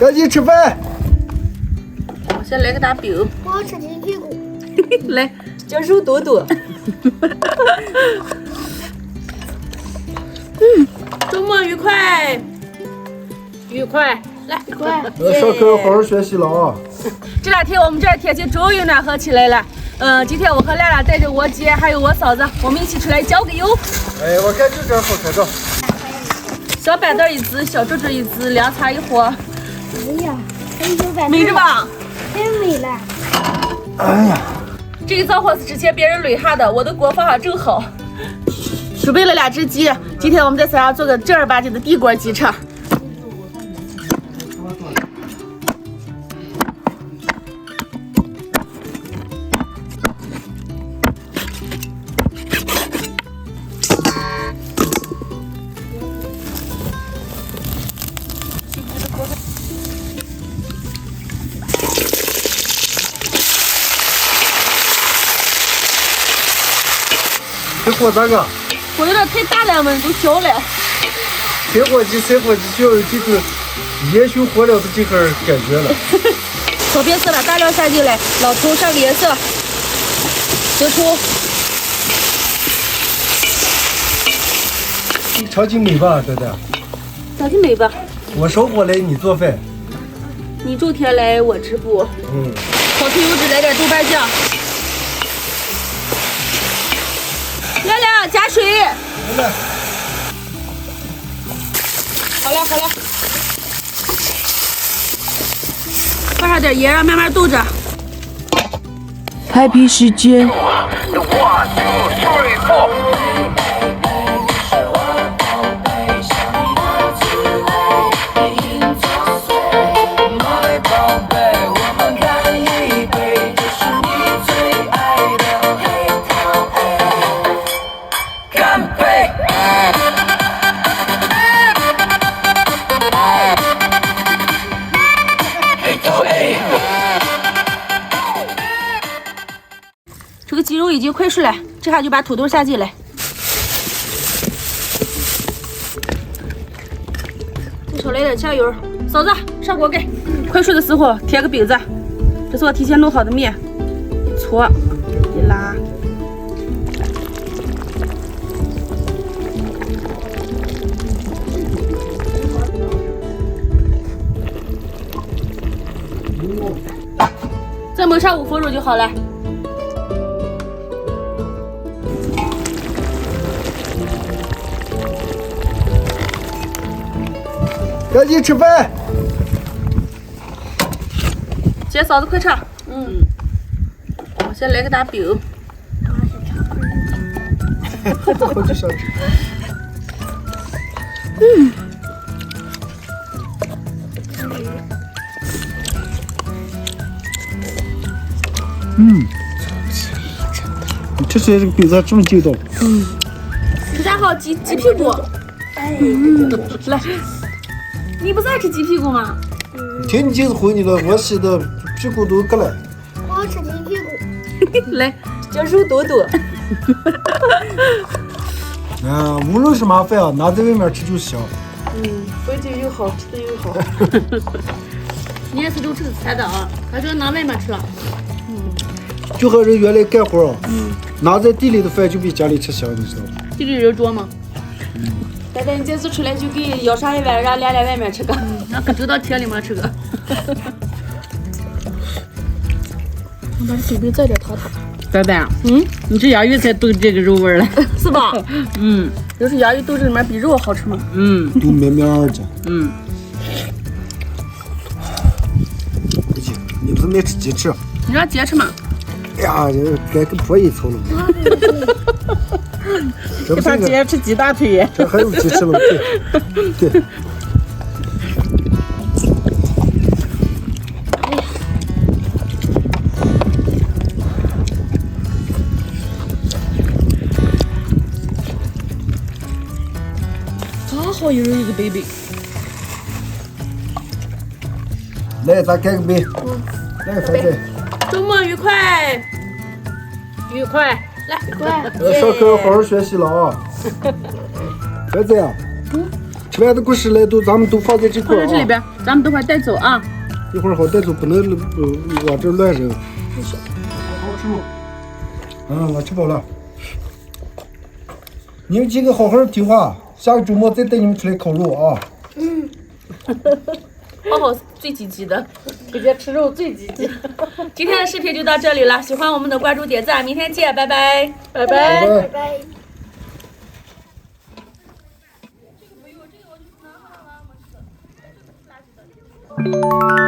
赶紧吃饭。我先来个大饼。我要吃鸡屁股。来，叫肉多多。周末愉快，愉快。来，愉快。上课好好学习了啊。这两天我们这儿天气终于暖和起来了。今天我和亮亮带着我姐还有我嫂子，我们一起出来郊个游。哎，我看这好看着。小板凳一只，小桌子一只，凉茶一盒。哎呀，很有板美着吧？太美了。哎呀，这一灶火是之前别人垒下的，我的锅放上正好。准备了2只鸡，今天我们在山上做个正儿八经的地锅鸡翅。这火咋个？火有点太大了，温度小了。开火机就有这个烟熏火燎的这个感觉了。炒变色了，大料下进来，老抽上个颜色，生抽。场景美吧，呆呆？咋的美吧？我烧火来，你做饭。你种田来，我织布。炒出油脂，来点豆瓣酱。亮亮加水。好了，放上点盐，慢慢炖着。拍皮时间。这个鸡肉已经快熟了，这下就把土豆下进来。再少来点酱油，嫂子上锅盖。快熟的时候填个饼子，这是我提前弄好的面，一搓一拉。再焖上5分钟就好了。赶紧吃饭。姐，嫂子快吃。我先来个大饼。我就想吃。你吃出来这个饼子这么劲道。吃啥好？鸡屁股。来，你不是爱吃鸡屁股吗？听你就是回你了，我洗的屁股都割了。我要吃鸡屁股。来，叫肉多多。无论什么饭啊，拿在外面吃就香。回去又好，吃的又好。你也是都吃菜的啊？还是拿外面吃了？就和人原来干活啊，拿在地里的饭就比家里吃香，你知道吗？地里人多吗？呆呆，你这次出来就给舀上一碗，让亮亮外面吃个，让可周到田里面吃个。我把这水杯再点烫烫。呆呆，你这洋芋才炖这个肉味了，是吧？就是洋芋炖这里面比肉好吃吗？都绵绵儿的。你不是爱吃鸡翅？你让姐吃嘛？哎呀，该跟婆一凑了。这不是他今天吃鸡大腿。这还有鸡翅了，对。好油一个 baby。来，咱干个杯。来，反正。周末愉快，愉快。来，乖，上课好好学习了啊。孩子呀，吃丸子故事来都咱们都放在这块儿啊。放在这里边，咱们等会儿带走啊。一会儿好带走，不能往这乱扔。好吃不？我吃饱了。你们几个好好听话，下个周末再带你们出来烤肉啊。浩浩最积极的。直接吃肉最积极。今天的视频就到这里了，喜欢我们的关注点赞，明天见，拜拜，拜拜拜。拜拜。拜。